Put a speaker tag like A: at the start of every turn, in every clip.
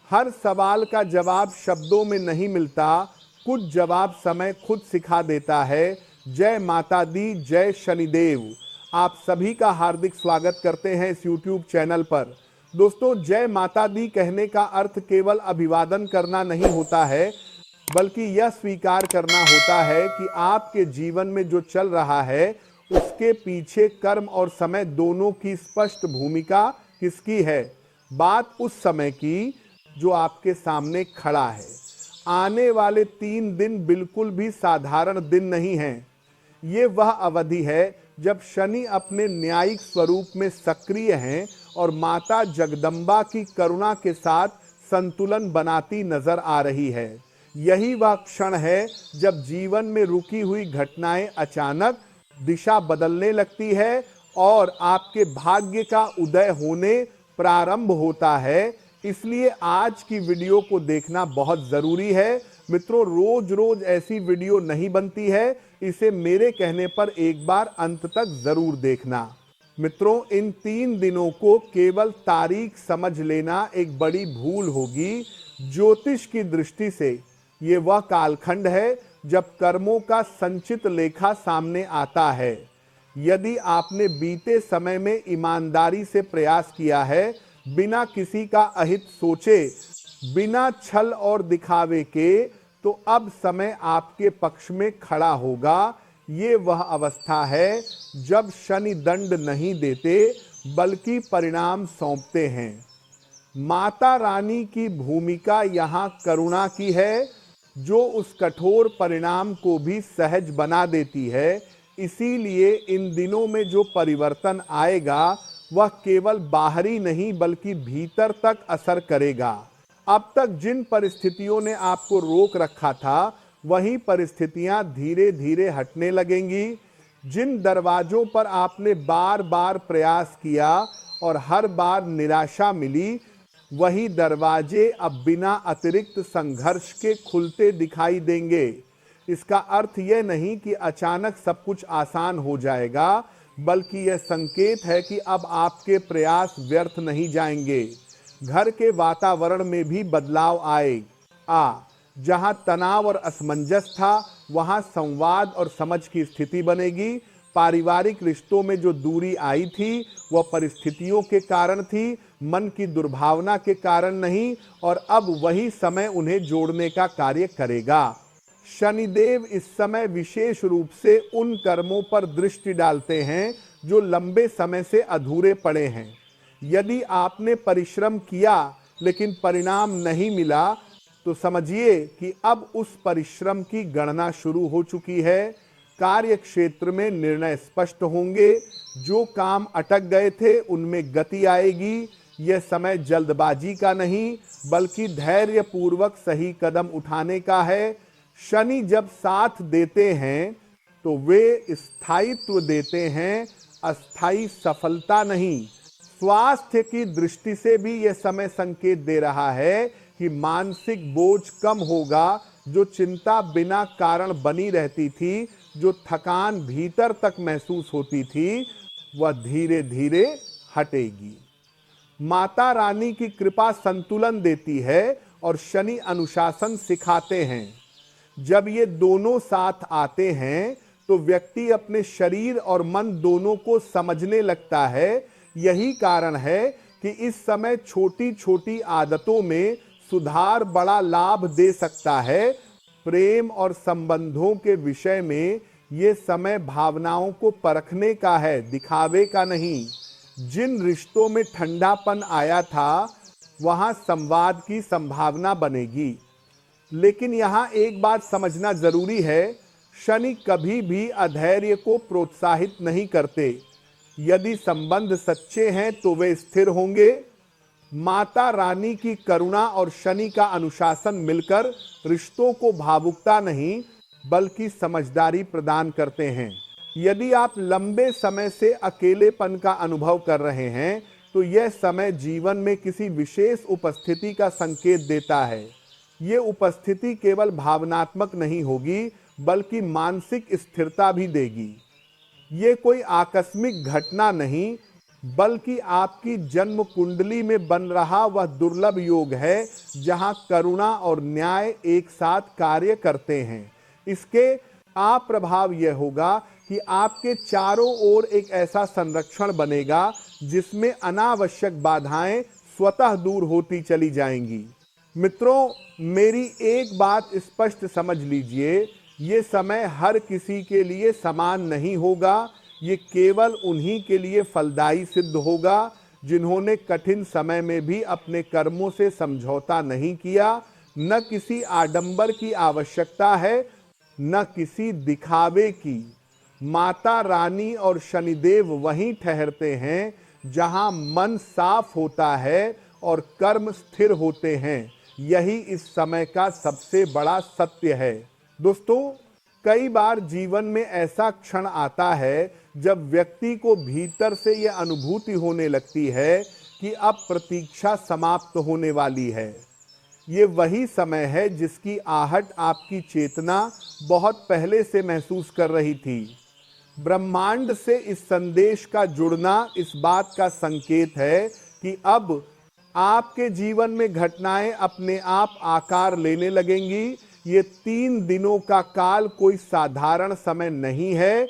A: हर सवाल का जवाब शब्दों में नहीं मिलता, कुछ जवाब समय खुद सिखा देता है। जय माता दी, जय शनिदेव। आप सभी का हार्दिक स्वागत करते हैं इस YouTube चैनल पर। दोस्तों, जय माता दी कहने का अर्थ केवल अभिवादन करना नहीं होता है, बल्कि यह स्वीकार करना होता है कि आपके जीवन में जो चल रहा है उसके पीछे कर्म और समय दोनों की स्पष्ट भूमिका किसकी है। बात उस समय की जो आपके सामने खड़ा है। आने वाले 3 दिन बिल्कुल भी साधारण दिन नहीं हैं। ये वह अवधि है जब शनि अपने न्यायिक स्वरूप में सक्रिय हैं और माता जगदम्बा की करुणा के साथ संतुलन बनाती नजर आ रही है। यही वह क्षण है जब जीवन में रुकी हुई घटनाएं अचानक दिशा बदलने लगती है और आपके भाग्य का उदय होने प्रारंभ होता है। इसलिए आज की वीडियो को देखना बहुत ज़रूरी है। मित्रों, रोज रोज ऐसी वीडियो नहीं बनती है, इसे मेरे कहने पर एक बार अंत तक ज़रूर देखना। मित्रों, इन 3 दिनों को केवल तारीख समझ लेना एक बड़ी भूल होगी। ज्योतिष की दृष्टि से ये वह कालखंड है जब कर्मों का संचित लेखा सामने आता है। यदि आपने बीते समय में ईमानदारी से प्रयास किया है, बिना किसी का अहित सोचे, बिना छल और दिखावे के, तो अब समय आपके पक्ष में खड़ा होगा। ये वह अवस्था है जब शनि दंड नहीं देते बल्कि परिणाम सौंपते हैं। माता रानी की भूमिका यहाँ करुणा की है, जो उस कठोर परिणाम को भी सहज बना देती है। इसीलिए इन दिनों में जो परिवर्तन आएगा वह केवल बाहरी नहीं बल्कि भीतर तक असर करेगा। अब तक जिन परिस्थितियों ने आपको रोक रखा था, वही परिस्थितियां धीरे धीरे हटने लगेंगी। जिन दरवाजों पर आपने बार बार प्रयास किया और हर बार निराशा मिली, वही दरवाजे अब बिना अतिरिक्त संघर्ष के खुलते दिखाई देंगे। इसका अर्थ यह नहीं कि अचानक सब कुछ आसान हो जाएगा, बल्कि यह संकेत है कि अब आपके प्रयास व्यर्थ नहीं जाएंगे। घर के वातावरण में भी बदलाव जहां तनाव और असमंजस था, वहां संवाद और समझ की स्थिति बनेगी। पारिवारिक रिश्तों में जो दूरी आई थी वह परिस्थितियों के कारण थी, मन की दुर्भावना के कारण नहीं, और अब वही समय उन्हें जोड़ने का कार्य करेगा। शनिदेव इस समय विशेष रूप से उन कर्मों पर दृष्टि डालते हैं जो लंबे समय से अधूरे पड़े हैं। यदि आपने परिश्रम किया लेकिन परिणाम नहीं मिला, तो समझिए कि अब उस परिश्रम की गणना शुरू हो चुकी है। कार्य क्षेत्र में निर्णय स्पष्ट होंगे। जो काम अटक गए थे उनमें गति आएगी। यह समय जल्दबाजी का नहीं बल्कि धैर्य पूर्वक सही कदम उठाने का है। शनि जब साथ देते हैं तो वे स्थायित्व देते हैं, अस्थायी सफलता नहीं। स्वास्थ्य की दृष्टि से भी यह समय संकेत दे रहा है कि मानसिक बोझ कम होगा। जो चिंता बिना कारण बनी रहती थी, जो थकान भीतर तक महसूस होती थी, वह धीरे धीरे हटेगी। माता रानी की कृपा संतुलन देती है और शनि अनुशासन सिखाते हैं। जब ये दोनों साथ आते हैं तो व्यक्ति अपने शरीर और मन दोनों को समझने लगता है। यही कारण है कि इस समय छोटी छोटी आदतों में सुधार बड़ा लाभ दे सकता है। प्रेम और संबंधों के विषय में ये समय भावनाओं को परखने का है, दिखावे का नहीं। जिन रिश्तों में ठंडापन आया था, वहां संवाद की संभावना बनेगी। लेकिन यहां एक बात समझना जरूरी है, शनि कभी भी अधैर्य को प्रोत्साहित नहीं करते। यदि संबंध सच्चे हैं तो वे स्थिर होंगे। माता रानी की करुणा और शनि का अनुशासन मिलकर रिश्तों को भावुकता नहीं बल्कि समझदारी प्रदान करते हैं। यदि आप लंबे समय से अकेलेपन का अनुभव कर रहे हैं, तो यह समय जीवन में किसी विशेष उपस्थिति का संकेत देता है। ये उपस्थिति केवल भावनात्मक नहीं होगी बल्कि मानसिक स्थिरता भी देगी। ये कोई आकस्मिक घटना नहीं, बल्कि आपकी जन्म कुंडली में बन रहा वह दुर्लभ योग है जहां करुणा और न्याय एक साथ कार्य करते हैं। इसके अप्रभाव यह होगा कि आपके चारों ओर एक ऐसा संरक्षण बनेगा जिसमें अनावश्यक बाधाएं स्वतः दूर होती चली जाएंगी। मित्रों, मेरी एक बात स्पष्ट समझ लीजिए, ये समय हर किसी के लिए समान नहीं होगा। ये केवल उन्हीं के लिए फलदायी सिद्ध होगा जिन्होंने कठिन समय में भी अपने कर्मों से समझौता नहीं किया। न किसी आडंबर की आवश्यकता है, न किसी दिखावे की। माता रानी और शनिदेव वहीं ठहरते हैं जहां मन साफ होता है और कर्म स्थिर होते हैं। यही इस समय का सबसे बड़ा सत्य है। दोस्तों, कई बार जीवन में ऐसा क्षण आता है जब व्यक्ति को भीतर से यह अनुभूति होने लगती है कि अब प्रतीक्षा समाप्त होने वाली है। ये वही समय है जिसकी आहट आपकी चेतना बहुत पहले से महसूस कर रही थी। ब्रह्मांड से इस संदेश का जुड़ना इस बात का संकेत है कि अब आपके जीवन में घटनाएं अपने आप आकार लेने लगेंगी। ये 3 दिनों का काल कोई साधारण समय नहीं है,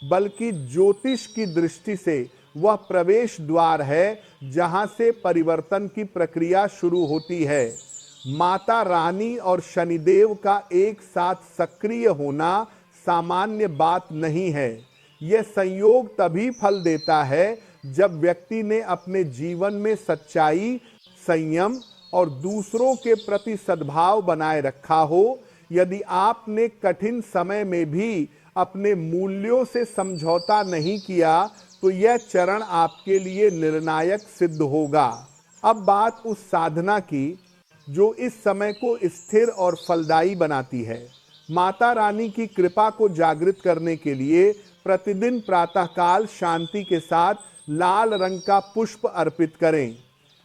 A: बल्कि ज्योतिष की दृष्टि से वह प्रवेश द्वार है जहां से परिवर्तन की प्रक्रिया शुरू होती है। माता रानी और शनिदेव का एक साथ सक्रिय होना सामान्य बात नहीं है। यह संयोग तभी फल देता है जब व्यक्ति ने अपने जीवन में सच्चाई, संयम और दूसरों के प्रति सद्भाव बनाए रखा हो। यदि आपने कठिन समय में भी अपने मूल्यों से समझौता नहीं किया तो यह चरण आपके लिए निर्णायक सिद्ध होगा। अब बात उस साधना की जो इस समय को स्थिर और फलदायी बनाती है। माता रानी की कृपा को जागृत करने के लिए प्रतिदिन प्रातःकाल शांति के साथ लाल रंग का पुष्प अर्पित करें।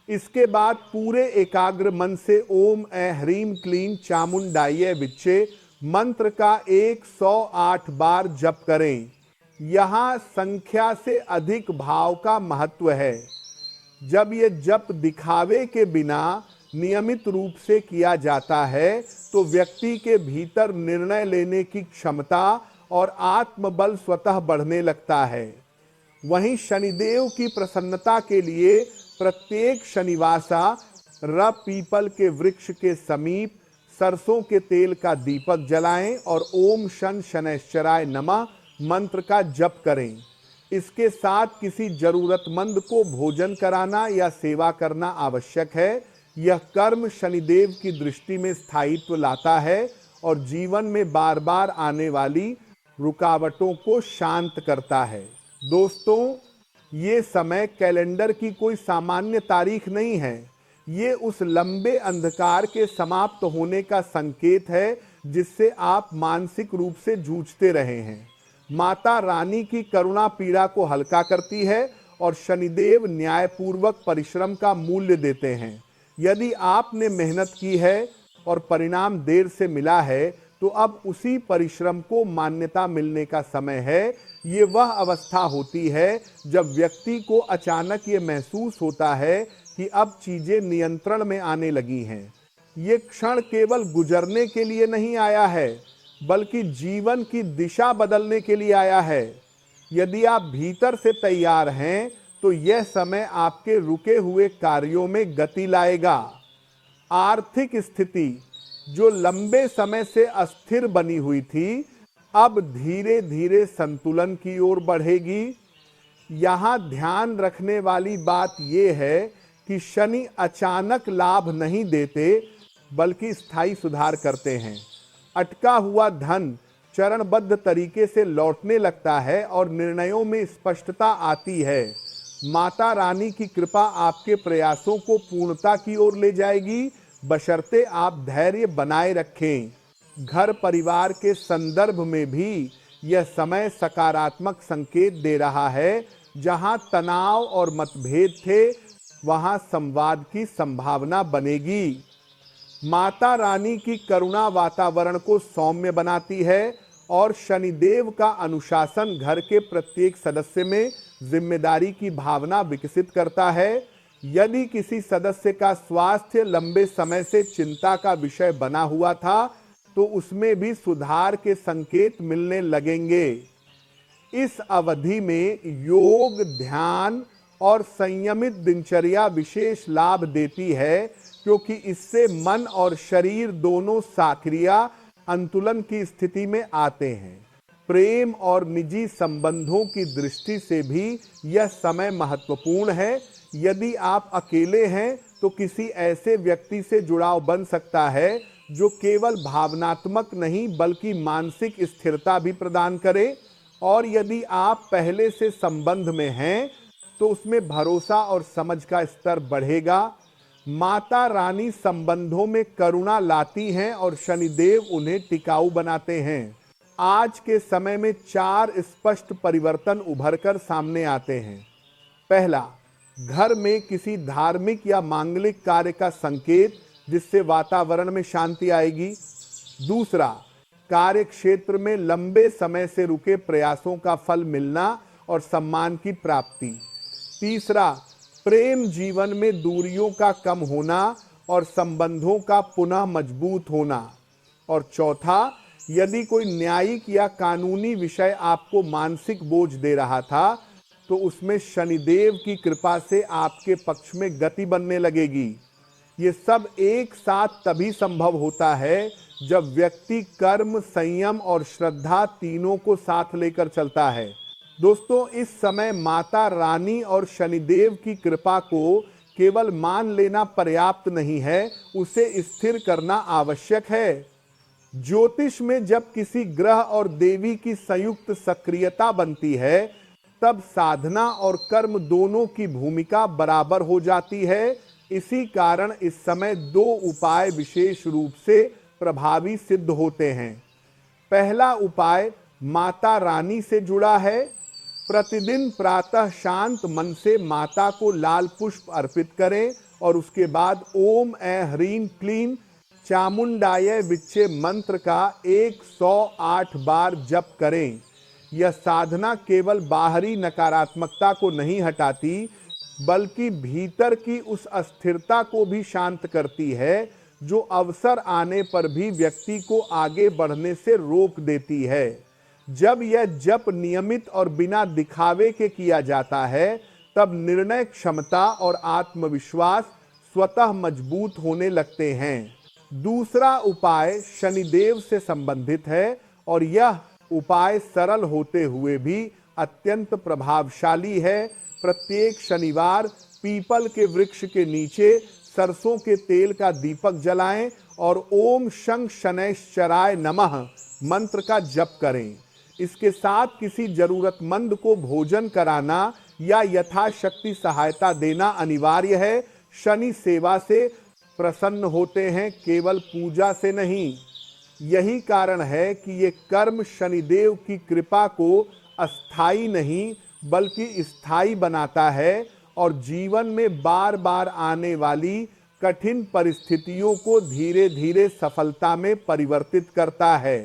A: इसके बाद पूरे एकाग्र मन से ओम ऐं ह्रीं क्लीं चामुंडाय विच्चे मंत्र का 108 बार जप करें। यहाँ संख्या से अधिक भाव का महत्व है। जब ये जप दिखावे के बिना नियमित रूप से किया जाता है तो व्यक्ति के भीतर निर्णय लेने की क्षमता और आत्मबल स्वतः बढ़ने लगता है। वहीं शनिदेव की प्रसन्नता के लिए प्रत्येक शनिवासा र पीपल के वृक्ष के समीप सरसों के तेल का दीपक जलाएं और ओम शन शनैश्चराय नमः मंत्र का जप करें। इसके साथ किसी जरूरतमंद को भोजन कराना या सेवा करना आवश्यक है। यह कर्म शनिदेव की दृष्टि में स्थायित्व लाता है और जीवन में बार बार आने वाली रुकावटों को शांत करता है। दोस्तों, ये समय कैलेंडर की कोई सामान्य तारीख नहीं है। ये उस लंबे अंधकार के समाप्त होने का संकेत है जिससे आप मानसिक रूप से जूझते रहे हैं। माता रानी की करुणा पीड़ा को हल्का करती है और शनिदेव न्यायपूर्वक परिश्रम का मूल्य देते हैं। यदि आपने मेहनत की है और परिणाम देर से मिला है तो अब उसी परिश्रम को मान्यता मिलने का समय है। ये वह अवस्था होती है जब व्यक्ति को अचानक ये महसूस होता है कि अब चीजें नियंत्रण में आने लगी हैं। ये क्षण केवल गुजरने के लिए नहीं आया है, बल्कि जीवन की दिशा बदलने के लिए आया है। यदि आप भीतर से तैयार हैं तो यह समय आपके रुके हुए कार्यों में गति लाएगा। आर्थिक स्थिति जो लंबे समय से अस्थिर बनी हुई थी, अब धीरे धीरे संतुलन की ओर बढ़ेगी। यहाँ ध्यान रखने वाली बात यह है कि शनि अचानक लाभ नहीं देते, बल्कि स्थायी सुधार करते हैं। अटका हुआ धन चरणबद्ध तरीके से लौटने लगता है और निर्णयों में स्पष्टता आती है। माता रानी की कृपा आपके प्रयासों को पूर्णता की ओर ले जाएगी, बशर्ते आप धैर्य बनाए रखें। घर परिवार के संदर्भ में भी यह समय सकारात्मक संकेत दे रहा है। जहां तनाव और मतभेद थे, वहां संवाद की संभावना बनेगी। माता रानी की करुणा वातावरण को सौम्य बनाती है और शनिदेव का अनुशासन घर के प्रत्येक सदस्य में जिम्मेदारी की भावना विकसित करता है। यदि किसी सदस्य का स्वास्थ्य लंबे समय से चिंता का विषय बना हुआ था, तो उसमें भी सुधार के संकेत मिलने लगेंगे। इस अवधि में योग, ध्यान और संयमित दिनचर्या विशेष लाभ देती है, क्योंकि इससे मन और शरीर दोनों सक्रिय अंतुलन की स्थिति में आते हैं। प्रेम और निजी संबंधों की दृष्टि से भी यह समय महत्वपूर्ण है। यदि आप अकेले हैं तो किसी ऐसे व्यक्ति से जुड़ाव बन सकता है जो केवल भावनात्मक नहीं बल्कि मानसिक स्थिरता भी प्रदान करे। और यदि आप पहले से संबंध में हैं तो उसमें भरोसा और समझ का स्तर बढ़ेगा। माता रानी संबंधों में करुणा लाती हैं और शनिदेव उन्हें टिकाऊ बनाते हैं। आज के समय में 4 स्पष्ट परिवर्तन उभरकर सामने आते हैं। पहला, घर में किसी धार्मिक या मांगलिक कार्य का संकेत, जिससे वातावरण में शांति आएगी। दूसरा, कार्य क्षेत्र में लंबे समय से रुके प्रयासों का फल मिलना और सम्मान की प्राप्ति। तीसरा, प्रेम जीवन में दूरियों का कम होना और संबंधों का पुनः मजबूत होना। और चौथा, यदि कोई न्यायिक या कानूनी विषय आपको मानसिक बोझ दे रहा था, तो उसमें शनिदेव की कृपा से आपके पक्ष में गति बनने लगेगी। ये सब एक साथ तभी संभव होता है जब व्यक्ति कर्म, संयम और श्रद्धा तीनों को साथ लेकर चलता है। दोस्तों, इस समय माता रानी और शनिदेव की कृपा को केवल मान लेना पर्याप्त नहीं है, उसे स्थिर करना आवश्यक है। ज्योतिष में जब किसी ग्रह और देवी की संयुक्त सक्रियता बनती है, तब साधना और कर्म दोनों की भूमिका बराबर हो जाती है। इसी कारण इस समय 2 उपाय विशेष रूप से प्रभावी सिद्ध होते हैं। पहला उपाय माता रानी से जुड़ा है। प्रतिदिन प्रातः शांत मन से माता को लाल पुष्प अर्पित करें और उसके बाद ओम ऐं ह्रीं क्लीं चामुंडाय विच्चे मंत्र का 108 बार जप करें। यह साधना केवल बाहरी नकारात्मकता को नहीं हटाती, बल्कि भीतर की उस अस्थिरता को भी शांत करती है, जो अवसर आने पर भी व्यक्ति को आगे बढ़ने से रोक देती है। जब यह जप नियमित और बिना दिखावे के किया जाता है, तब निर्णय क्षमता और आत्मविश्वास स्वतः मजबूत होने लगते हैं। दूसरा उपाय शनिदेव से संबंधित है और यह उपाय सरल होते हुए भी अत्यंत प्रभावशाली है। प्रत्येक शनिवार पीपल के वृक्ष के नीचे सरसों के तेल का दीपक जलाएं और ओम शं शनैश्चराय नमः मंत्र का जप करें। इसके साथ किसी जरूरतमंद को भोजन कराना या यथाशक्ति सहायता देना अनिवार्य है। शनि सेवा से प्रसन्न होते हैं, केवल पूजा से नहीं। यही कारण है कि ये कर्म शनिदेव की कृपा को अस्थाई नहीं बल्कि स्थायी बनाता है और जीवन में बार बार आने वाली कठिन परिस्थितियों को धीरे धीरे सफलता में परिवर्तित करता है।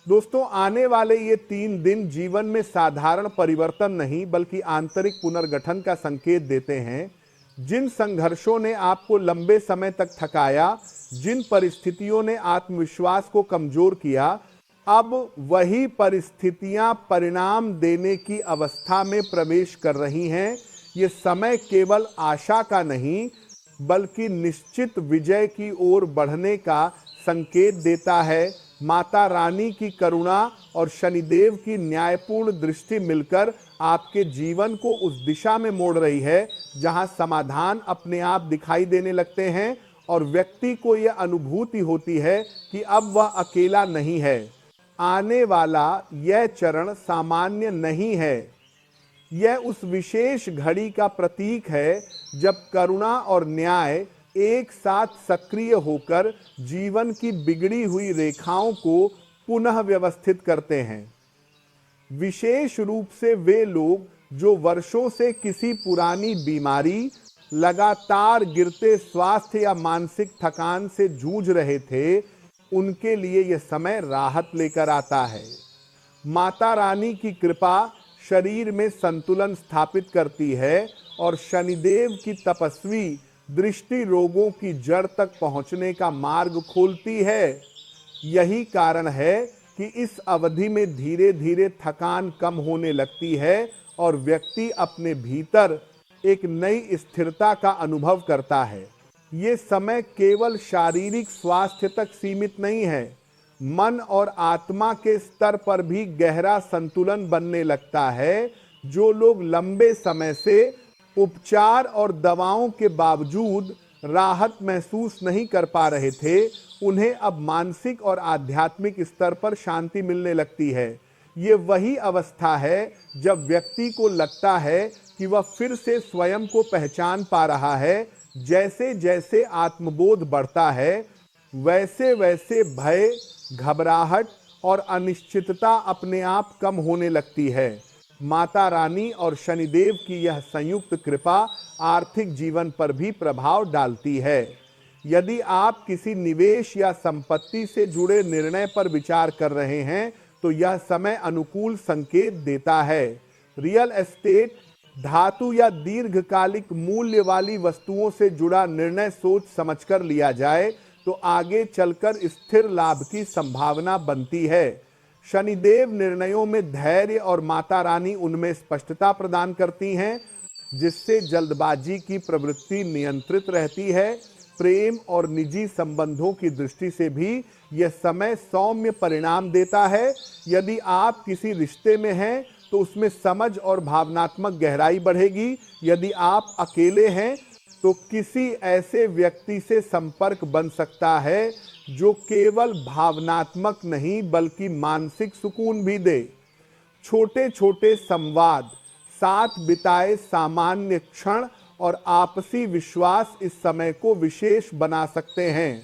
A: दोस्तों, आने वाले ये 3 दिन जीवन में साधारण परिवर्तन नहीं बल्कि आंतरिक पुनर्गठन का संकेत देते हैं। जिन संघर्षों ने आपको लंबे समय तक थकाया, जिन परिस्थितियों ने आत्मविश्वास को कमजोर किया, अब वही परिस्थितियां परिणाम देने की अवस्था में प्रवेश कर रही हैं। ये समय केवल आशा का नहीं बल्कि निश्चित विजय की ओर बढ़ने का संकेत देता है। माता रानी की करुणा और शनिदेव की न्यायपूर्ण दृष्टि मिलकर आपके जीवन को उस दिशा में मोड़ रही है जहां समाधान अपने आप दिखाई देने लगते हैं और व्यक्ति को यह अनुभूति होती है कि अब वह अकेला नहीं है। आने वाला यह चरण सामान्य नहीं है, यह उस विशेष घड़ी का प्रतीक है जब करुणा और न्याय एक साथ सक्रिय होकर जीवन की बिगड़ी हुई रेखाओं को पुनः व्यवस्थित करते हैं। विशेष रूप से वे लोग जो वर्षों से किसी पुरानी बीमारी, लगातार गिरते स्वास्थ्य या मानसिक थकान से जूझ रहे थे, उनके लिए यह समय राहत लेकर आता है। माता रानी की कृपा, शरीर में संतुलन स्थापित करती है और शनिदेव की तपस्वी दृष्टि रोगों की जड़ तक पहुंचने का मार्ग खोलती है। यही कारण है कि इस अवधि में धीरे धीरे थकान कम होने लगती है और व्यक्ति अपने भीतर एक नई स्थिरता का अनुभव करता है। ये समय केवल शारीरिक स्वास्थ्य तक सीमित नहीं है, मन और आत्मा के स्तर पर भी गहरा संतुलन बनने लगता है। जो लोग लंबे समय से उपचार और दवाओं के बावजूद राहत महसूस नहीं कर पा रहे थे, उन्हें अब मानसिक और आध्यात्मिक स्तर पर शांति मिलने लगती है। ये वही अवस्था है जब व्यक्ति को लगता है कि वह फिर से स्वयं को पहचान पा रहा है। जैसे जैसे आत्मबोध बढ़ता है, वैसे वैसे भय, घबराहट और अनिश्चितता अपने आप कम होने लगती है। माता रानी और शनिदेव की यह संयुक्त कृपा आर्थिक जीवन पर भी प्रभाव डालती है। यदि आप किसी निवेश या संपत्ति से जुड़े निर्णय पर विचार कर रहे हैं, तो यह समय अनुकूल संकेत देता है। रियल एस्टेट, धातु या दीर्घकालिक मूल्य वाली वस्तुओं से जुड़ा निर्णय सोच समझकर लिया जाए तो आगे चलकर स्थिर लाभ की संभावना बनती है। शनिदेव निर्णयों में धैर्य और माता रानी उनमें स्पष्टता प्रदान करती हैं, जिससे जल्दबाजी की प्रवृत्ति नियंत्रित रहती है। प्रेम और निजी संबंधों की दृष्टि से भी यह समय सौम्य परिणाम देता है। यदि आप किसी रिश्ते में हैं तो उसमें समझ और भावनात्मक गहराई बढ़ेगी। यदि आप अकेले हैं तो किसी ऐसे व्यक्ति से संपर्क बन सकता है जो केवल भावनात्मक नहीं बल्कि मानसिक सुकून भी दे। छोटे छोटे संवाद, साथ बिताए सामान्य क्षण और आपसी विश्वास इस समय को विशेष बना सकते हैं।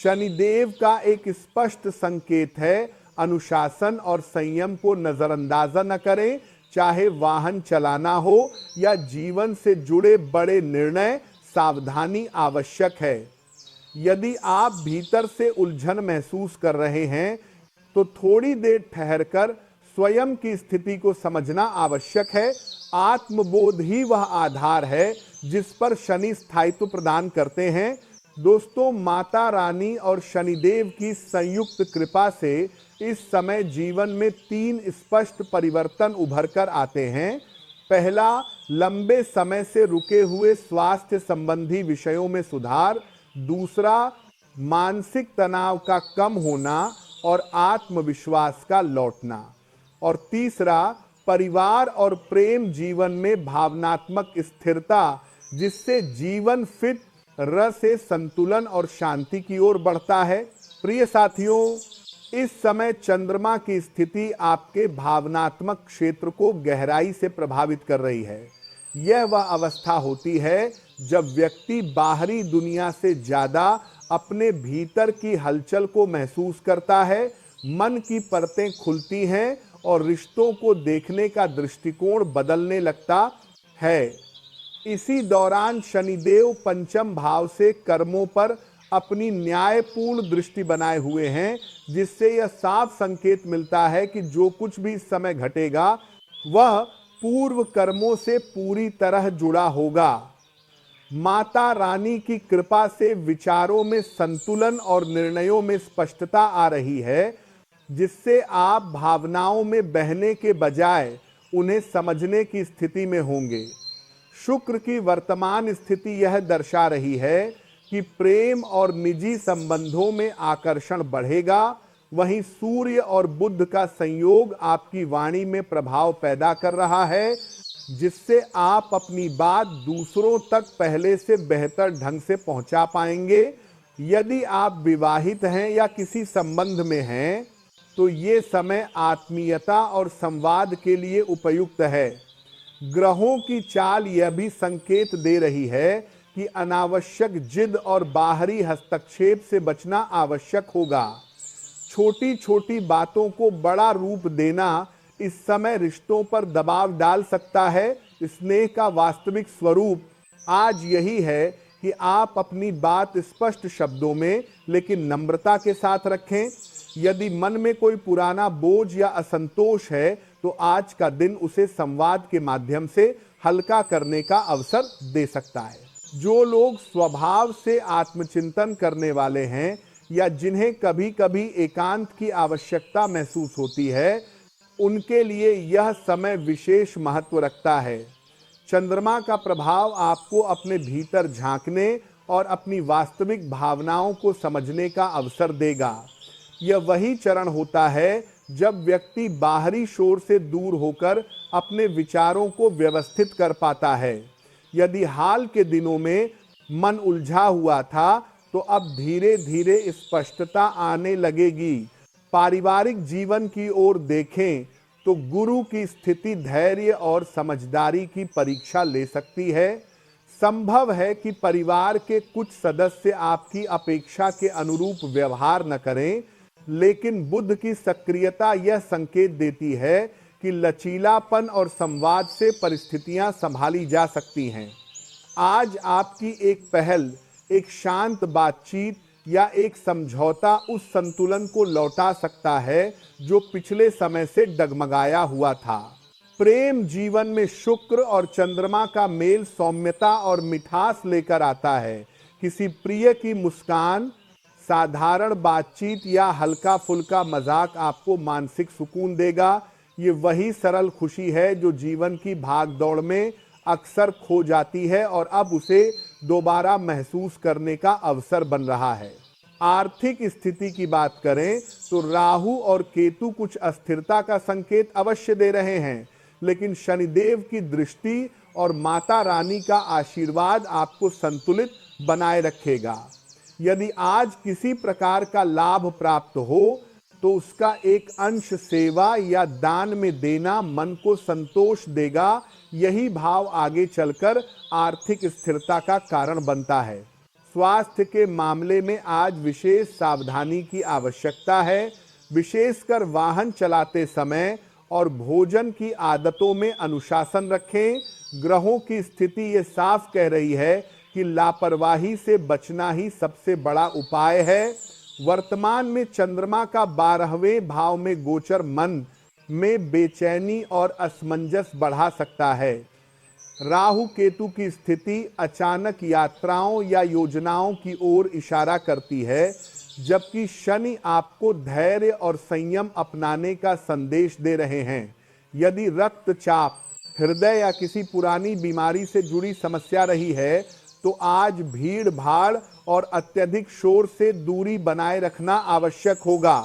A: शनिदेव का एक स्पष्ट संकेत है, अनुशासन और संयम को नजरअंदाज न करें। चाहे वाहन चलाना हो या जीवन से जुड़े बड़े निर्णय, सावधानी आवश्यक है। यदि आप भीतर से उलझन महसूस कर रहे हैं तो थोड़ी देर ठहरकर स्वयं की स्थिति को समझना आवश्यक है। आत्मबोध ही वह आधार है जिस पर शनि स्थायित्व प्रदान करते हैं। दोस्तों, माता रानी और शनिदेव की संयुक्त कृपा से इस समय जीवन में 3 स्पष्ट परिवर्तन उभर कर आते हैं। पहला, लंबे समय से रुके हुए स्वास्थ्य संबंधी विषयों में सुधार। दूसरा, मानसिक तनाव का कम होना और आत्मविश्वास का लौटना। और तीसरा, परिवार और प्रेम जीवन में भावनात्मक स्थिरता, जिससे जीवन फिट रस से संतुलन और शांति की ओर बढ़ता है। प्रिय साथियों, इस समय चंद्रमा की स्थिति आपके भावनात्मक क्षेत्र को गहराई से प्रभावित कर रही है। यह वह अवस्था होती है जब व्यक्ति बाहरी दुनिया से ज्यादा अपने भीतर की हलचल को महसूस करता है। मन की परतें खुलती हैं और रिश्तों को देखने का दृष्टिकोण बदलने लगता है। इसी दौरान शनिदेव पंचम भाव से कर्मों पर अपनी न्यायपूर्ण दृष्टि बनाए हुए हैं, जिससे यह साफ संकेत मिलता है कि जो कुछ भी इस समय घटेगा वह पूर्व कर्मों से पूरी तरह जुड़ा होगा। माता रानी की कृपा से विचारों में संतुलन और निर्णयों में स्पष्टता आ रही है, जिससे आप भावनाओं में बहने के बजाय उन्हें समझने की स्थिति में होंगे। शुक्र की वर्तमान स्थिति यह दर्शा रही है कि प्रेम और निजी संबंधों में आकर्षण बढ़ेगा। वहीं सूर्य और बुध का संयोग आपकी वाणी में प्रभाव पैदा कर रहा है, जिससे आप अपनी बात दूसरों तक पहले से बेहतर ढंग से पहुंचा पाएंगे। यदि आप विवाहित हैं या किसी संबंध में हैं तो ये समय आत्मीयता और संवाद के लिए उपयुक्त है। ग्रहों की चाल यह भी संकेत दे रही है कि अनावश्यक जिद और बाहरी हस्तक्षेप से बचना आवश्यक होगा। छोटी छोटी बातों को बड़ा रूप देना इस समय रिश्तों पर दबाव डाल सकता है। स्नेह का वास्तविक स्वरूप आज यही है कि आप अपनी बात स्पष्ट शब्दों में लेकिन नम्रता के साथ रखें। यदि मन में कोई पुराना बोझ या असंतोष है तो आज का दिन उसे संवाद के माध्यम से हल्का करने का अवसर दे सकता है। जो लोग स्वभाव से आत्मचिंतन करने वाले हैं या जिन्हें कभी कभी एकांत की आवश्यकता महसूस होती है, उनके लिए यह समय विशेष महत्व रखता है। चंद्रमा का प्रभाव आपको अपने भीतर झांकने और अपनी वास्तविक भावनाओं को समझने का अवसर देगा। यह वही चरण होता है जब व्यक्ति बाहरी शोर से दूर होकर अपने विचारों को व्यवस्थित कर पाता है। यदि हाल के दिनों में मन उलझा हुआ था, तो अब धीरे धीरे स्पष्टता आने लगेगी। पारिवारिक जीवन की ओर देखें तो गुरु की स्थिति धैर्य और समझदारी की परीक्षा ले सकती है। संभव है कि परिवार के कुछ सदस्य आपकी अपेक्षा के अनुरूप व्यवहार न करें, लेकिन बुध की सक्रियता यह संकेत देती है कि लचीलापन और संवाद से परिस्थितियां संभाली जा सकती हैं। आज आपकी एक पहल, एक शांत बातचीत या एक समझौता उस संतुलन को लौटा सकता है जो पिछले समय से डगमगाया हुआ था। प्रेम जीवन में शुक्र और चंद्रमा का मेल सौम्यता और मिठास लेकर आता है। किसी प्रिय की मुस्कान, साधारण बातचीत या हल्का फुल्का मजाक आपको मानसिक सुकून देगा। ये वही सरल खुशी है जो जीवन की भागदौड़ में अक्सर खो जाती है और अब उसे दोबारा महसूस करने का अवसर बन रहा है। आर्थिक स्थिति की बात करें तो राहु और केतु कुछ अस्थिरता का संकेत अवश्य दे रहे हैं, लेकिन शनिदेव की दृष्टि और माता रानी का आशीर्वाद आपको संतुलित बनाए रखेगा। यदि आज किसी प्रकार का लाभ प्राप्त हो तो उसका एक अंश सेवा या दान में देना मन को संतोष देगा। यही भाव आगे चलकर आर्थिक स्थिरता का कारण बनता है। स्वास्थ्य के मामले में आज विशेष सावधानी की आवश्यकता है, विशेषकर वाहन चलाते समय, और भोजन की आदतों में अनुशासन रखें। ग्रहों की स्थिति ये साफ कह रही है कि लापरवाही से बचना ही सबसे बड़ा उपाय है। वर्तमान में चंद्रमा का 12वें भाव में गोचर मन में बेचैनी और असमंजस बढ़ा सकता है। राहु केतु की स्थिति अचानक यात्राओं या योजनाओं की ओर इशारा करती है, जबकि शनि आपको धैर्य और संयम अपनाने का संदेश दे रहे हैं। यदि रक्तचाप, हृदय या किसी पुरानी बीमारी से जुड़ी समस्या रही है, तो आज भीड़ भाड़ और अत्यधिक शोर से दूरी बनाए रखना आवश्यक होगा।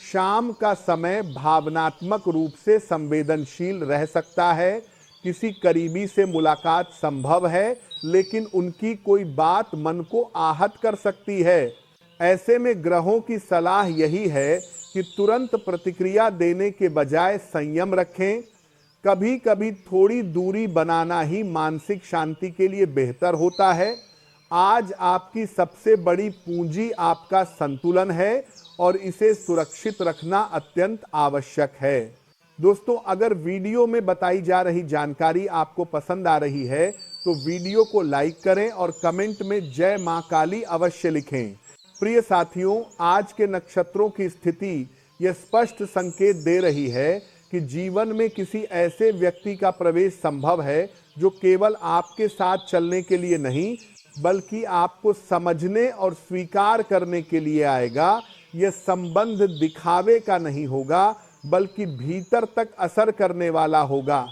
A: शाम का समय भावनात्मक रूप से संवेदनशील रह सकता है। किसी करीबी से मुलाकात संभव है, लेकिन उनकी कोई बात मन को आहत कर सकती है। ऐसे में ग्रहों की सलाह यही है कि तुरंत प्रतिक्रिया देने के बजाय संयम रखें। कभी कभी थोड़ी दूरी बनाना ही मानसिक शांति के लिए बेहतर होता है। आज आपकी सबसे बड़ी पूंजी आपका संतुलन है और इसे सुरक्षित रखना अत्यंत आवश्यक है। दोस्तों, अगर वीडियो में बताई जा रही जानकारी आपको पसंद आ रही है तो वीडियो को लाइक करें और कमेंट में जय मां काली अवश्य लिखें। प्रिय साथियों, आज के नक्षत्रों की स्थिति यह स्पष्ट संकेत दे रही है कि जीवन में किसी ऐसे व्यक्ति का प्रवेश संभव है जो केवल आपके साथ चलने के लिए नहीं, बल्कि आपको समझने और स्वीकार करने के लिए आएगा। यह संबंध दिखावे का नहीं होगा, बल्कि भीतर तक असर करने वाला होगा।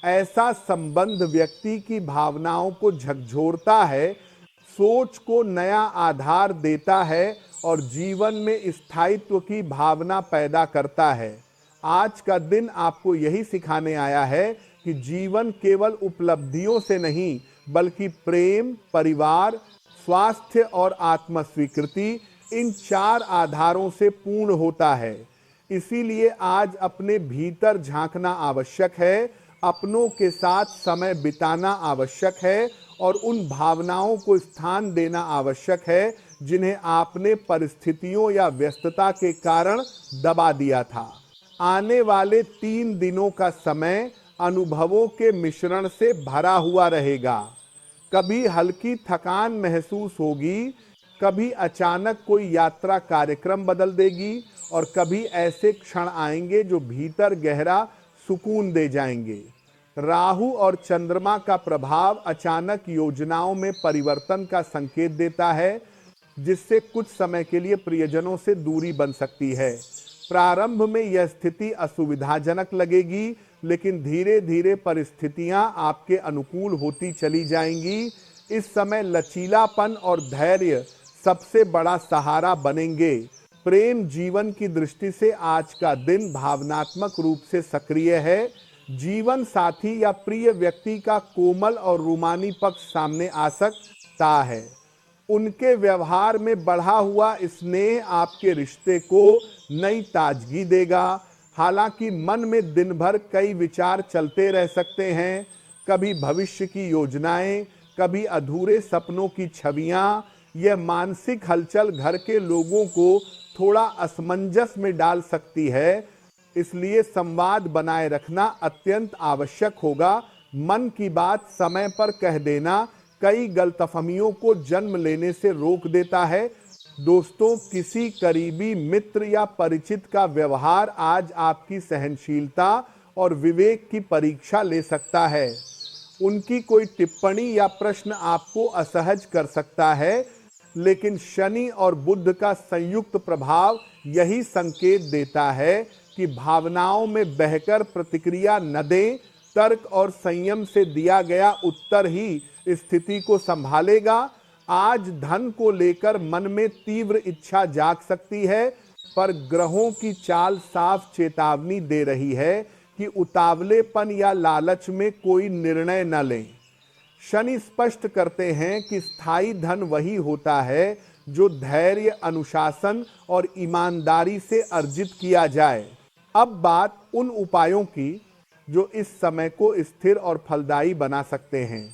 A: ऐसा संबंध व्यक्ति की भावनाओं को झकझोरता है, सोच को नया आधार देता है और जीवन में स्थायित्व की भावना पैदा करता है। आज का दिन आपको यही सिखाने आया है कि जीवन केवल उपलब्धियों से नहीं, बल्कि प्रेम, परिवार, स्वास्थ्य और आत्मस्वीकृति, इन 4 आधारों से पूर्ण होता है। इसीलिए आज अपने भीतर झांकना आवश्यक है, अपनों के साथ समय बिताना आवश्यक है और उन भावनाओं को स्थान देना आवश्यक है जिन्हें आपने परिस्थितियों या व्यस्तता के कारण दबा दिया था। आने वाले 3 दिनों का समय अनुभवों के मिश्रण से भरा हुआ रहेगा। कभी हल्की थकान महसूस होगी, कभी अचानक कोई यात्रा कार्यक्रम बदल देगी और कभी ऐसे क्षण आएंगे जो भीतर गहरा सुकून दे जाएंगे। राहु और चंद्रमा का प्रभाव अचानक योजनाओं में परिवर्तन का संकेत देता है, जिससे कुछ समय के लिए प्रियजनों से दूरी बन सकती है। प्रारंभ में यह स्थिति असुविधाजनक लगेगी, लेकिन धीरे धीरे परिस्थितियां आपके अनुकूल होती चली जाएंगी। इस समय लचीलापन और धैर्य सबसे बड़ा सहारा बनेंगे। प्रेम जीवन की दृष्टि से आज का दिन भावनात्मक रूप से सक्रिय है। जीवन साथी या प्रिय व्यक्ति का कोमल और रूमानी पक्ष सामने आ सकता है। उनके व्यवहार में बढ़ा हुआ स्नेह आपके रिश्ते को नई ताजगी देगा। हालांकि मन में दिन भर कई विचार चलते रह सकते हैं, कभी भविष्य की योजनाएं, कभी अधूरे सपनों की छवियां। यह मानसिक हलचल घर के लोगों को थोड़ा असमंजस में डाल सकती है, इसलिए संवाद बनाए रखना अत्यंत आवश्यक होगा। मन की बात समय पर कह देना कई गलतफहमियों को जन्म लेने से रोक देता है। दोस्तों, किसी करीबी मित्र या परिचित का व्यवहार आज आपकी सहनशीलता और विवेक की परीक्षा ले सकता है। उनकी कोई टिप्पणी या प्रश्न आपको असहज कर सकता है, लेकिन शनि और बुध का संयुक्त प्रभाव यही संकेत देता है कि भावनाओं में बहकर प्रतिक्रिया न दें। तर्क और संयम से दिया गया उत्तर ही स्थिति को संभालेगा। आज धन को लेकर मन में तीव्र इच्छा जाग सकती है, पर ग्रहों की चाल साफ चेतावनी दे रही है कि उतावलेपन या लालच में कोई निर्णय न लें। शनि स्पष्ट करते हैं कि स्थायी धन वही होता है जो धैर्य, अनुशासन और ईमानदारी से अर्जित किया जाए। अब बात उन उपायों की जो इस समय को स्थिर और फलदायी बना सकते हैं।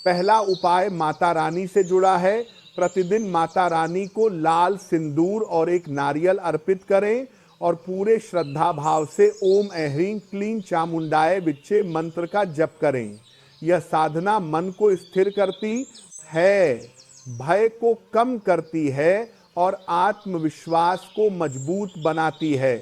A: पहला उपाय माता रानी से जुड़ा है। प्रतिदिन माता रानी को लाल सिंदूर और एक नारियल अर्पित करें और पूरे श्रद्धा भाव से ओम ऐं क्लीं चामुंडाय विच्चे मंत्र का जप करें। यह साधना मन को स्थिर करती है, भय को कम करती है और आत्मविश्वास को मजबूत बनाती है।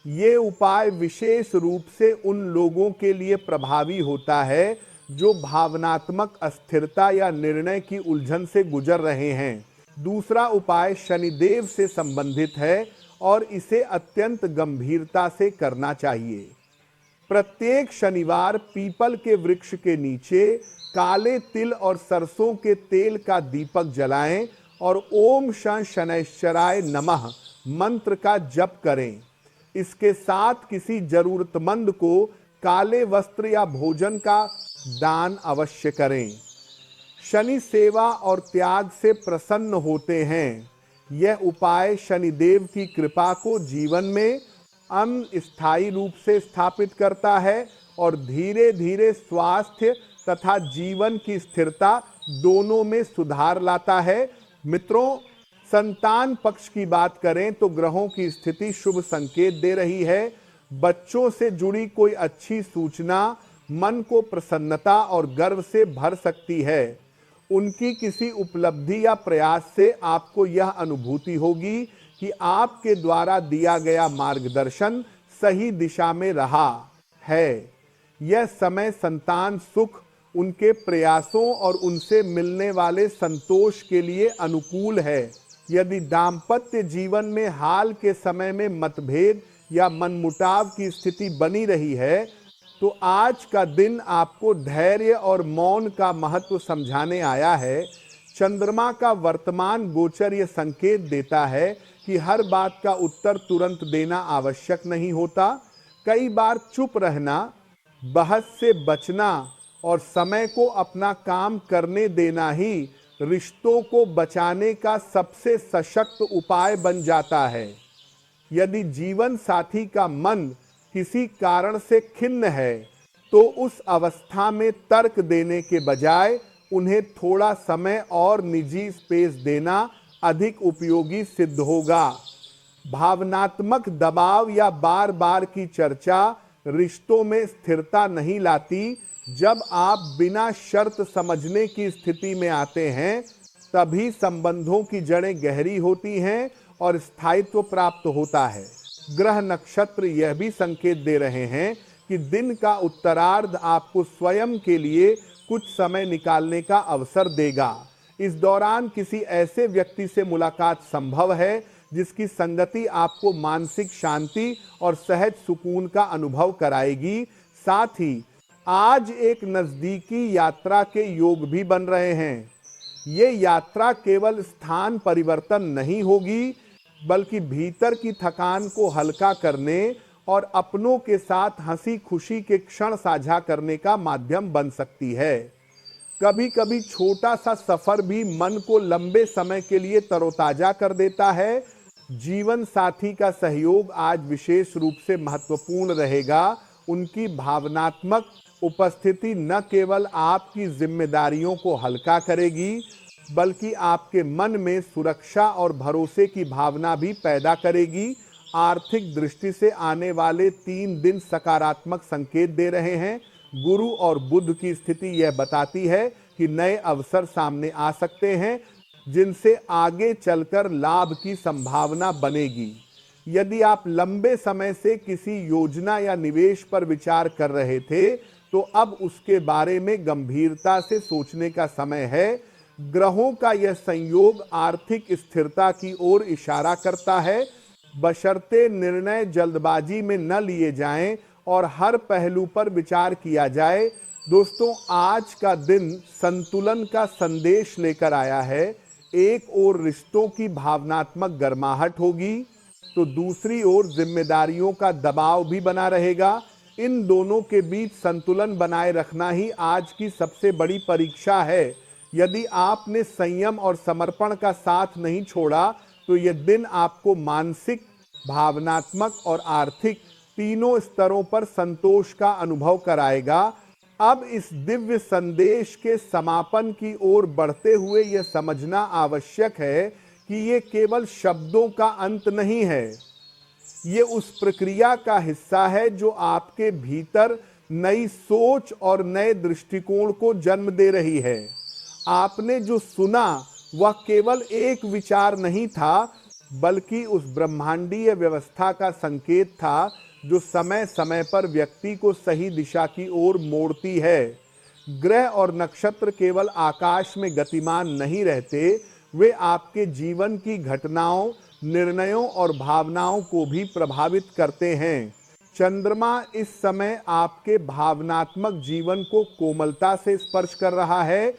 A: ये उपाय विशेष रूप से उन लोगों के लिए प्रभावी होता है जो भावनात्मक अस्थिरता या निर्णय की उलझन से गुजर रहे हैं। दूसरा उपाय शनिदेव से संबंधित है और इसे अत्यंत गंभीरता से करना चाहिए। प्रत्येक शनिवार पीपल के वृक्ष के नीचे काले तिल और सरसों के तेल का दीपक जलाएं और ओम शं शनैश्चराय नमः मंत्र का जप करें। इसके साथ किसी जरूरतमंद को काले वस्त्र या भोजन का दान अवश्य करें। शनि सेवा और त्याग से प्रसन्न होते हैं। यह उपाय शनिदेव की कृपा को जीवन में अस्थायी रूप से स्थापित करता है और धीरे धीरे स्वास्थ्य तथा जीवन की स्थिरता दोनों में सुधार लाता है। मित्रों, संतान पक्ष की बात करें तो ग्रहों की स्थिति शुभ संकेत दे रही है। बच्चों से जुड़ी कोई अच्छी सूचना मन को प्रसन्नता और गर्व से भर सकती है। उनकी किसी उपलब्धि या प्रयास से आपको यह अनुभूति होगी कि आपके द्वारा दिया गया मार्गदर्शन सही दिशा में रहा है। यह समय संतान सुख, उनके प्रयासों और उनसे मिलने वाले संतोष के लिए अनुकूल है। यदि दाम्पत्य जीवन में हाल के समय में मतभेद या मनमुटाव की स्थिति बनी रही है, तो आज का दिन आपको धैर्य और मौन का महत्व समझाने आया है। चंद्रमा का वर्तमान गोचर यह संकेत देता है कि हर बात का उत्तर तुरंत देना आवश्यक नहीं होता। कई बार चुप रहना, बहस से बचना और समय को अपना काम करने देना ही रिश्तों को बचाने का सबसे सशक्त उपाय बन जाता है। यदि जीवन साथी का मन किसी कारण से खिन्न है, तो उस अवस्था में तर्क देने के बजाय उन्हें थोड़ा समय और निजी स्पेस देना अधिक उपयोगी सिद्ध होगा। भावनात्मक दबाव या बार बार की चर्चा रिश्तों में स्थिरता नहीं लाती। जब आप बिना शर्त समझने की स्थिति में आते हैं, तभी संबंधों की जड़ें गहरी होती हैं और स्थायित्व प्राप्त होता है। ग्रह नक्षत्र यह भी संकेत दे रहे हैं कि दिन का उत्तरार्ध आपको स्वयं के लिए कुछ समय निकालने का अवसर देगा। इस दौरान किसी ऐसे व्यक्ति से मुलाकात संभव है जिसकी संगति आपको मानसिक शांति और सहज सुकून का अनुभव कराएगी। साथ ही आज एक नजदीकी यात्रा के योग भी बन रहे हैं। ये यात्रा केवल स्थान परिवर्तन नहीं होगी, बल्कि भीतर की थकान को हल्का करने और अपनों के साथ हंसी खुशी के क्षण साझा करने का माध्यम बन सकती है। कभी कभी छोटा सा सफर भी मन को लंबे समय के लिए तरोताजा कर देता है। जीवन साथी का सहयोग आज विशेष रूप से महत्वपूर्ण रहेगा। उनकी भावनात्मक उपस्थिति न केवल आपकी जिम्मेदारियों को हल्का करेगी, बल्कि आपके मन में सुरक्षा और भरोसे की भावना भी पैदा करेगी। आर्थिक दृष्टि से आने वाले 3 दिन सकारात्मक संकेत दे रहे हैं। गुरु और बुध की स्थिति यह बताती है कि नए अवसर सामने आ सकते हैं, जिनसे आगे चलकर लाभ की संभावना बनेगी। यदि आप लंबे समय से किसी योजना या निवेश पर विचार कर रहे थे, तो अब उसके बारे में गंभीरता से सोचने का समय है। ग्रहों का यह संयोग आर्थिक स्थिरता की ओर इशारा करता है, बशर्ते निर्णय जल्दबाजी में न लिए जाएं और हर पहलू पर विचार किया जाए। दोस्तों, आज का दिन संतुलन का संदेश लेकर आया है। एक ओर रिश्तों की भावनात्मक गर्माहट होगी, तो दूसरी ओर जिम्मेदारियों का दबाव भी बना रहेगा। इन दोनों के बीच संतुलन बनाए रखना ही आज की सबसे बड़ी परीक्षा है। यदि आपने संयम और समर्पण का साथ नहीं छोड़ा, तो यह दिन आपको मानसिक, भावनात्मक और आर्थिक तीनों स्तरों पर संतोष का अनुभव कराएगा। अब इस दिव्य संदेश के समापन की ओर बढ़ते हुए यह समझना आवश्यक है कि ये केवल शब्दों का अंत नहीं है। ये उस प्रक्रिया का हिस्सा है जो आपके भीतर नई सोच और नए दृष्टिकोण को जन्म दे रही है। आपने जो सुना वह केवल एक विचार नहीं था, बल्कि उस ब्रह्मांडीय व्यवस्था का संकेत था जो समय समय पर व्यक्ति को सही दिशा की ओर मोड़ती है। ग्रह और नक्षत्र केवल आकाश में गतिमान नहीं रहते, वे आपके जीवन की घटनाओं, निर्णयों और भावनाओं को भी प्रभावित करते हैं। चंद्रमा इस समय आपके भावनात्मक जीवन को कोमलता से स्पर्श कर रहा है,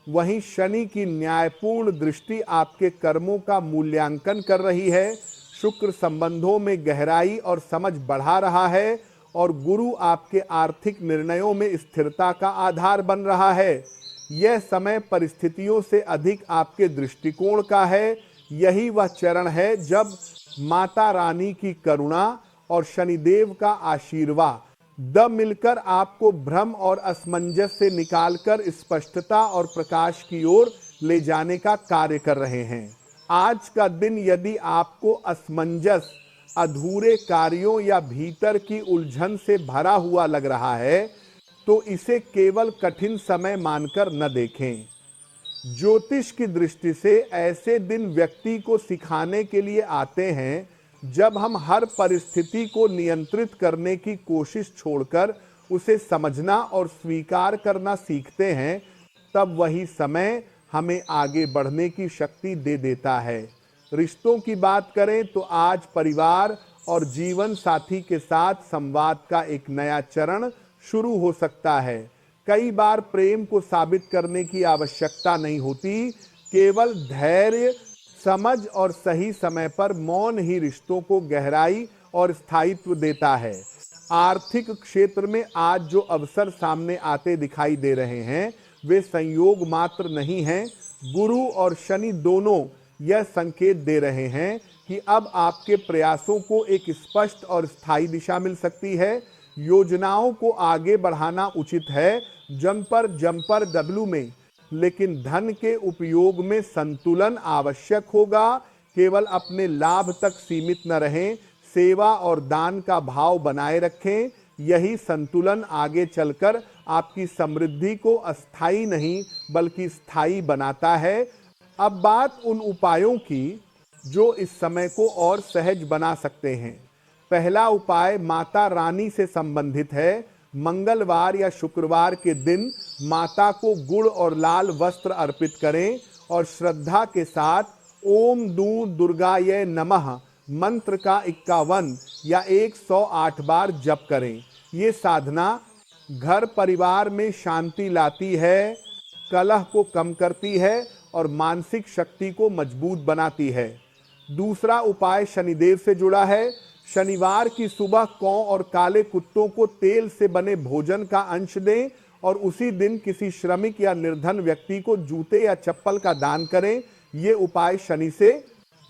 A: वहीं शनि की न्यायपूर्ण दृष्टि आपके कर्मों का मूल्यांकन कर रही है। शुक्र संबंधों में गहराई और समझ बढ़ा रहा है और गुरु आपके आर्थिक निर्णयों में स्थिरता का आधार बन रहा है। यह समय परिस्थितियों से अधिक आपके दृष्टिकोण का है। यही वह चरण है जब माता रानी की करुणा और शनिदेव का आशीर्वाद मिलकर आपको भ्रम और असमंजस से निकालकर स्पष्टता और प्रकाश की ओर ले जाने का कार्य कर रहे हैं। आज का दिन यदि आपको असमंजस, अधूरे कार्यों या भीतर की उलझन से भरा हुआ लग रहा है, तो इसे केवल कठिन समय मानकर न देखें। ज्योतिष की दृष्टि से ऐसे दिन व्यक्ति को सिखाने के लिए आते हैं। जब हम हर परिस्थिति को नियंत्रित करने की कोशिश छोड़कर उसे समझना और स्वीकार करना सीखते हैं, तब वही समय हमें आगे बढ़ने की शक्ति दे देता है। रिश्तों की बात करें तो आज परिवार और जीवन साथी के साथ संवाद का एक नया चरण शुरू हो सकता है। कई बार प्रेम को साबित करने की आवश्यकता नहीं होती, केवल धैर्य, समझ और सही समय पर मौन ही रिश्तों को गहराई और स्थायित्व देता है। आर्थिक क्षेत्र में आज जो अवसर सामने आते दिखाई दे रहे हैं, वे संयोग मात्र नहीं हैं। गुरु और शनि दोनों यह संकेत दे रहे हैं कि अब आपके प्रयासों को एक स्पष्ट और स्थायी दिशा मिल सकती है। योजनाओं को आगे बढ़ाना उचित है, जंपर डब्लू में, लेकिन धन के उपयोग में संतुलन आवश्यक होगा। केवल अपने लाभ तक सीमित न रहें, सेवा और दान का भाव बनाए रखें। यही संतुलन आगे चलकर आपकी समृद्धि को अस्थायी नहीं बल्कि स्थायी बनाता है। अब बात उन उपायों की जो इस समय को और सहज बना सकते हैं। पहला उपाय माता रानी से संबंधित है। मंगलवार या शुक्रवार के दिन माता को गुड़ और लाल वस्त्र अर्पित करें और श्रद्धा के साथ ओम दूं दुर्गाय नमः मंत्र का 51 या 108 बार जप करें। ये साधना घर परिवार में शांति लाती है, कलह को कम करती है और मानसिक शक्ति को मजबूत बनाती है। दूसरा उपाय शनिदेव से जुड़ा है। शनिवार की सुबह कौ और काले कुत्तों को तेल से बने भोजन का अंश दें और उसी दिन किसी श्रमिक या निर्धन व्यक्ति को जूते या चप्पल का दान करें। ये उपाय शनि से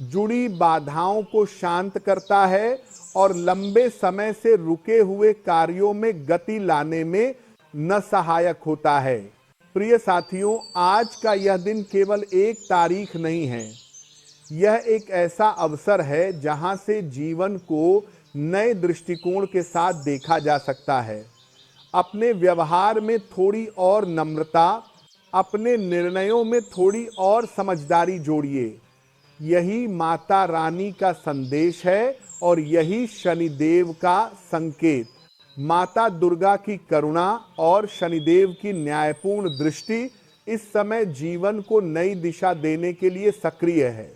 A: जुड़ी बाधाओं को शांत करता है और लंबे समय से रुके हुए कार्यों में गति लाने में न सहायक होता है। प्रिय साथियों, आज का यह दिन केवल एक तारीख नहीं है, यह एक ऐसा अवसर है जहां से जीवन को नए दृष्टिकोण के साथ देखा जा सकता है। अपने व्यवहार में थोड़ी और नम्रता, अपने निर्णयों में थोड़ी और समझदारी जोड़िए। यही माता रानी का संदेश है और यही शनिदेव का संकेत। माता दुर्गा की करुणा और शनिदेव की न्यायपूर्ण दृष्टि इस समय जीवन को नई दिशा देने के लिए सक्रिय है।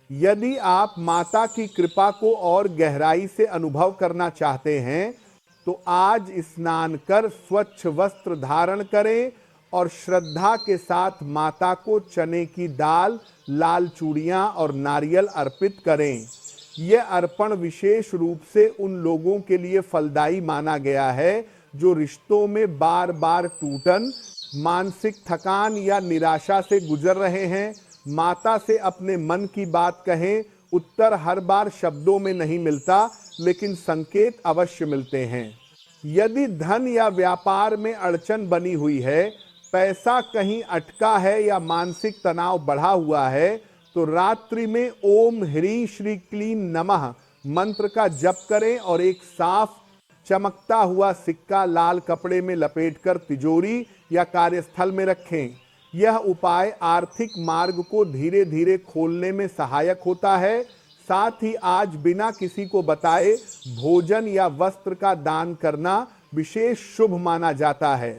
A: यदि आप माता की कृपा को और गहराई से अनुभव करना चाहते हैं तो आज स्नान कर स्वच्छ वस्त्र धारण करें और श्रद्धा के साथ माता को चने की दाल, लाल चूड़ियां और नारियल अर्पित करें। यह अर्पण विशेष रूप से उन लोगों के लिए फलदायी माना गया है जो रिश्तों में बार बार टूटन, मानसिक थकान या निराशा से गुजर रहे हैं। माता से अपने मन की बात कहें। उत्तर हर बार शब्दों में नहीं मिलता, लेकिन संकेत अवश्य मिलते हैं। यदि धन या व्यापार में अड़चन बनी हुई है, पैसा कहीं अटका है या मानसिक तनाव बढ़ा हुआ है, तो रात्रि में ओम ह्रीं श्री क्लीं नमः मंत्र का जप करें और एक साफ चमकता हुआ सिक्का लाल कपड़े में लपेटकर तिजोरी या कार्यस्थल में रखें। यह उपाय आर्थिक मार्ग को धीरे धीरे खोलने में सहायक होता है। साथ ही आज बिना किसी को बताए भोजन या वस्त्र का दान करना विशेष शुभ माना जाता है।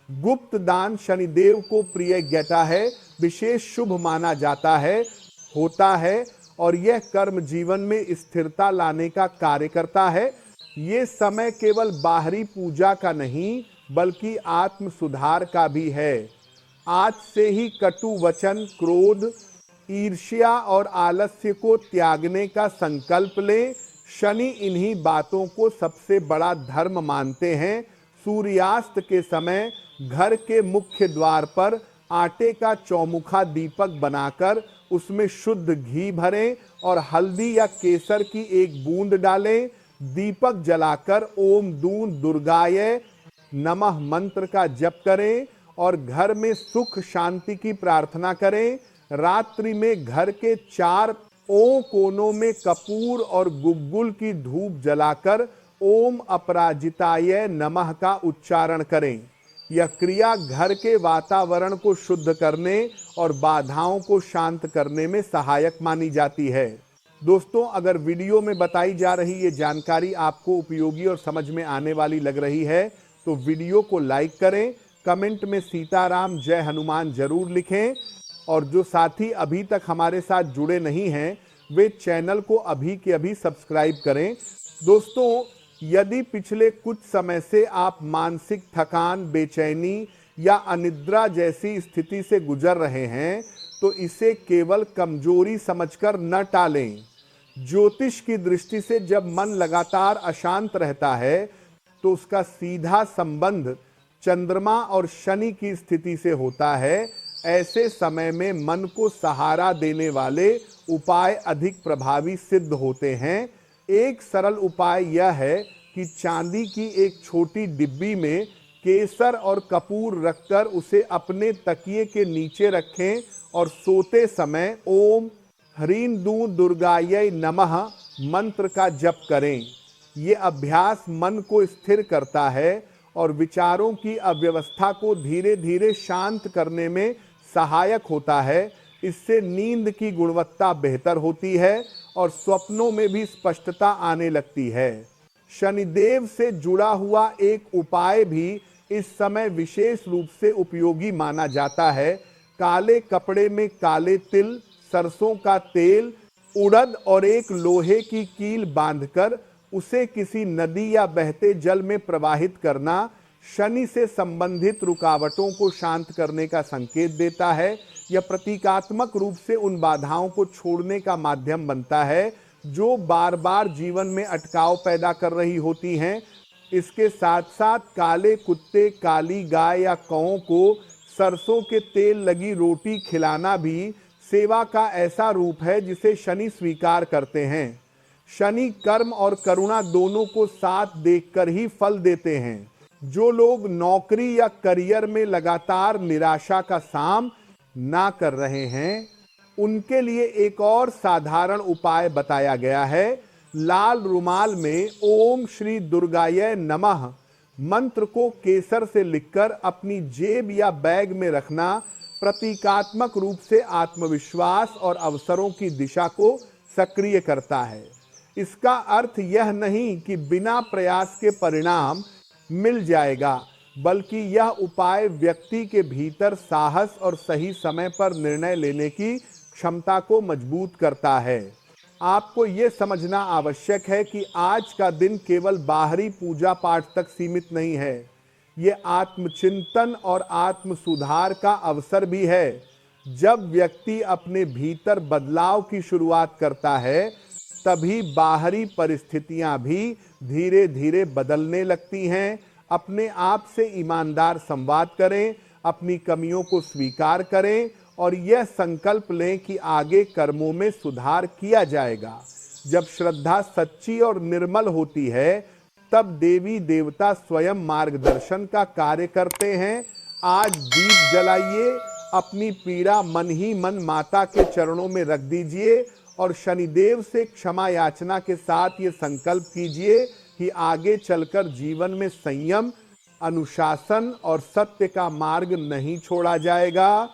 A: गुप्त दान शनिदेव को प्रिय ज्ञता है, विशेष शुभ माना जाता है, होता है और यह कर्म जीवन में स्थिरता लाने का कार्य करता है। ये समय केवल बाहरी पूजा का नहीं बल्कि आत्म सुधार का भी है। आज से ही कटु वचन, क्रोध, ईर्ष्या और आलस्य को त्यागने का संकल्प लें। शनि इन्हीं बातों को सबसे बड़ा धर्म मानते हैं। सूर्यास्त के समय घर के मुख्य द्वार पर आटे का चौमुखा दीपक बनाकर उसमें शुद्ध घी भरें और हल्दी या केसर की एक बूंद डालें। दीपक जलाकर ओम दूं दुर्गाय नमः मंत्र का जप करें और घर में सुख शांति की प्रार्थना करें। रात्रि में घर के 4 कोनों में कपूर और गुग्गुल की धूप जलाकर ओम अपराजिताय नमः का उच्चारण करें। यह क्रिया घर के वातावरण को शुद्ध करने और बाधाओं को शांत करने में सहायक मानी जाती है। दोस्तों, अगर वीडियो में बताई जा रही ये जानकारी आपको उपयोगी और समझ में आने वाली लग रही है तो वीडियो को लाइक करें, कमेंट में सीताराम जय हनुमान जरूर लिखें और जो साथी अभी तक हमारे साथ जुड़े नहीं हैं वे चैनल को अभी के अभी सब्सक्राइब करें। दोस्तों, यदि पिछले कुछ समय से आप मानसिक थकान, बेचैनी या अनिद्रा जैसी स्थिति से गुजर रहे हैं तो इसे केवल कमजोरी समझकर न टालें। ज्योतिष की दृष्टि से जब मन लगातार अशांत रहता है तो उसका सीधा संबंध चंद्रमा और शनि की स्थिति से होता है। ऐसे समय में मन को सहारा देने वाले उपाय अधिक प्रभावी सिद्ध होते हैं। एक सरल उपाय यह है कि चांदी की एक छोटी डिब्बी में केसर और कपूर रखकर उसे अपने तकिए के नीचे रखें और सोते समय ओम ह्रीं दूं दुर्गायै नमः मंत्र का जप करें। ये अभ्यास मन को स्थिर करता है और विचारों की अव्यवस्था को धीरे धीरे शांत करने में सहायक होता है। इससे नींद की गुणवत्ता बेहतर होती है और स्वप्नों में भी स्पष्टता आने लगती है। शनिदेव से जुड़ा हुआ एक उपाय भी इस समय विशेष रूप से उपयोगी माना जाता है। काले कपड़े में काले तिल, सरसों का तेल, उड़द और एक लोहे की कील बांधकर उसे किसी नदी या बहते जल में प्रवाहित करना शनि से संबंधित रुकावटों को शांत करने का संकेत देता है। यह प्रतीकात्मक रूप से उन बाधाओं को छोड़ने का माध्यम बनता है जो बार बार जीवन में अटकाव पैदा कर रही होती हैं। इसके साथ साथ काले कुत्ते, काली गाय या कौओं को सरसों के तेल लगी रोटी खिलाना भी सेवा का ऐसा रूप है जिसे शनि स्वीकार करते हैं। शनि कर्म और करुणा दोनों को साथ देखकर ही फल देते हैं। जो लोग नौकरी या करियर में लगातार निराशा का सामना ना कर रहे हैं, उनके लिए एक और साधारण उपाय बताया गया है। लाल रुमाल में ओम श्री दुर्गाय नमः मंत्र को केसर से लिखकर अपनी जेब या बैग में रखना प्रतीकात्मक रूप से आत्मविश्वास और अवसरों की दिशा को सक्रिय करता है। इसका अर्थ यह नहीं कि बिना प्रयास के परिणाम मिल जाएगा, बल्कि यह उपाय व्यक्ति के भीतर साहस और सही समय पर निर्णय लेने की क्षमता को मजबूत करता है। आपको यह समझना आवश्यक है कि आज का दिन केवल बाहरी पूजा पाठ तक सीमित नहीं है। ये आत्मचिंतन और आत्म सुधार का अवसर भी है। जब व्यक्ति अपने भीतर बदलाव की शुरुआत करता है, तभी बाहरी परिस्थितियां भी धीरे धीरे बदलने लगती हैं। अपने आप से ईमानदार संवाद करें, अपनी कमियों को स्वीकार करें और यह संकल्प लें कि आगे कर्मों में सुधार किया जाएगा। जब श्रद्धा सच्ची और निर्मल होती है, तब देवी देवता स्वयं मार्गदर्शन का कार्य करते हैं। आज दीप जलाइए, अपनी पीड़ा मन ही मन माता के चरणों में रख दीजिए और शनिदेव से क्षमा याचना के साथ ये संकल्प कीजिए कि आगे चलकर जीवन में संयम, अनुशासन और सत्य का मार्ग नहीं छोड़ा जाएगा।